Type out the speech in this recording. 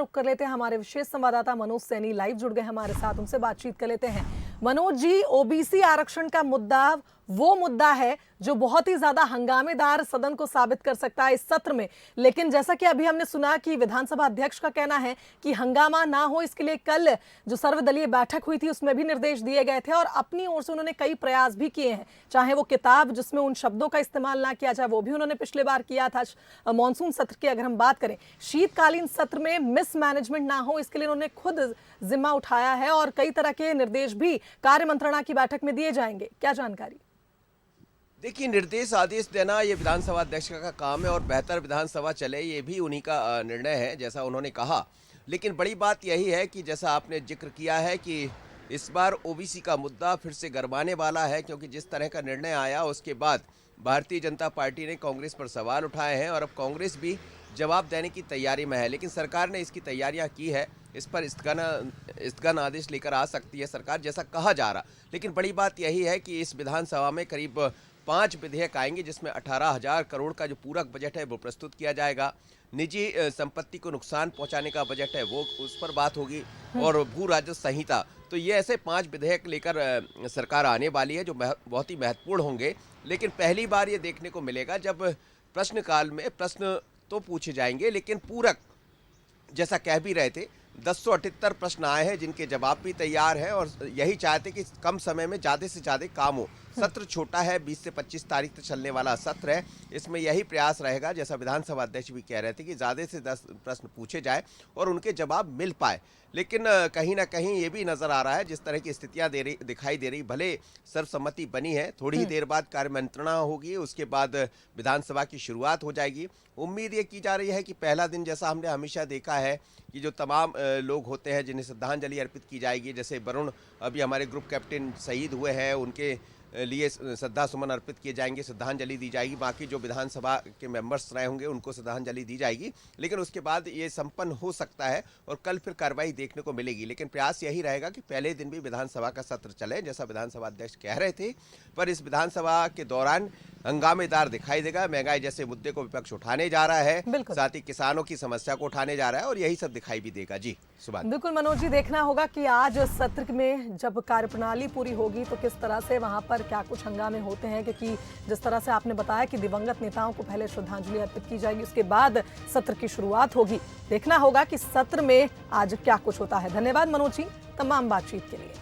रुख कर लेते हैं। हमारे विशेष संवाददाता मनोज सैनी लाइव जुड़ गए हमारे साथ, उनसे बातचीत कर लेते हैं। मनोज जी, ओबीसी आरक्षण का मुद्दा वो मुद्दा है जो बहुत ही ज्यादा हंगामेदार सदन को साबित कर सकता है इस सत्र में, लेकिन जैसा कि अभी हमने सुना कि विधानसभा अध्यक्ष का कहना है कि हंगामा ना हो इसके लिए कल जो सर्वदलीय बैठक हुई थी उसमें भी निर्देश दिए गए थे और अपनी ओर से उन्होंने कई प्रयास भी किए हैं। चाहे वो किताब जिसमें उन शब्दों का इस्तेमाल ना किया जाए वो भी उन्होंने पिछले बार किया था। मानसून सत्र की अगर हम बात करें, शीतकालीन सत्र में मिसमैनेजमेंट ना हो इसके लिए उन्होंने खुद जिम्मा उठाया है और कई तरह के निर्देश भी कार्य मंत्रणा की बैठक में दिए जाएंगे। क्या जानकारी? देखिए, निर्देश आदेश देना ये विधानसभा अध्यक्ष का काम है और बेहतर विधानसभा चले ये भी उन्हीं का निर्णय है, जैसा उन्होंने कहा। लेकिन बड़ी बात यही है कि जैसा आपने जिक्र किया है कि इस बार ओबीसी का मुद्दा फिर से गरमाने वाला है, क्योंकि जिस तरह का निर्णय आया उसके बाद भारतीय जनता पार्टी ने कांग्रेस पर सवाल उठाए हैं और अब कांग्रेस भी जवाब देने की तैयारी में है। लेकिन सरकार ने इसकी तैयारियां की है, इस पर स्थगन आदेश लेकर आ सकती है सरकार, जैसा कहा जा रहा। लेकिन बड़ी बात यही है कि इस विधानसभा में करीब 5 विधेयक आएंगे, जिसमें 18,000 करोड़ का जो पूरक बजट है वो प्रस्तुत किया जाएगा। निजी संपत्ति को नुकसान पहुंचाने का बजट है वो उस पर बात होगी और भू राजस्व संहिता। तो ये ऐसे 5 विधेयक लेकर सरकार आने वाली है जो बहुत ही महत्वपूर्ण होंगे। लेकिन पहली बार ये देखने को मिलेगा जब प्रश्नकाल में प्रश्न तो पूछे जाएंगे, लेकिन पूरक जैसा कह भी रहे थे 1078 प्रश्न आए हैं जिनके जवाब भी तैयार है और यही चाहते कि कम समय में ज़्यादा से ज़्यादा काम हो। सत्र छोटा है, 20 से 25 तारीख तक चलने वाला सत्र है। इसमें यही प्रयास रहेगा, जैसा विधानसभा अध्यक्ष भी कह रहे थे, कि ज़्यादा से 10 प्रश्न पूछे जाए और उनके जवाब मिल पाए। लेकिन कहीं ना कहीं ये भी नज़र आ रहा है, जिस तरह की स्थितियाँ दिखाई दे रही, भले सर्वसम्मति बनी है, थोड़ी ही देर बाद कार्य मंत्रणा होगी, उसके बाद विधानसभा की शुरुआत हो जाएगी। उम्मीद ये की जा रही है कि पहला दिन, जैसा हमने हमेशा देखा है कि जो तमाम लोग होते हैं जिन्हें श्रद्धांजलि अर्पित की जाएगी, जैसे वरुण अभी हमारे ग्रुप कैप्टन शहीद हुए हैं, उनके लिए श्रद्धा सुमन अर्पित किए जाएंगे, श्रद्धांजलि दी जाएगी। बाकी जो विधानसभा के मेंबर्स रहे होंगे उनको श्रद्धांजलि दी जाएगी। लेकिन उसके बाद ये संपन्न हो सकता है और कल फिर कार्रवाई देखने को मिलेगी। लेकिन प्रयास यही रहेगा कि पहले दिन भी विधानसभा का सत्र चले, जैसा विधानसभा अध्यक्ष कह रहे थे। पर इस विधानसभा के दौरान हंगामेदार दिखाई देगा। महंगाई जैसे मुद्दे को विपक्ष उठाने जा रहा है, साथ ही किसानों की समस्या को उठाने जा रहा है और यही सब दिखाई भी देगा। जी सुभाष। बिल्कुल मनोज जी, देखना होगा कि आज सत्र में जब कार्यप्रणाली पूरी होगी तो किस तरह से वहां पर क्या कुछ हंगामे होते हैं, क्योंकि जिस तरह से आपने बताया कि दिवंगत नेताओं को पहले श्रद्धांजलि अर्पित की जाएगी, उसके बाद सत्र की शुरुआत होगी। देखना होगा कि सत्र में आज क्या कुछ होता है। धन्यवाद मनोज जी तमाम बातचीत के लिए।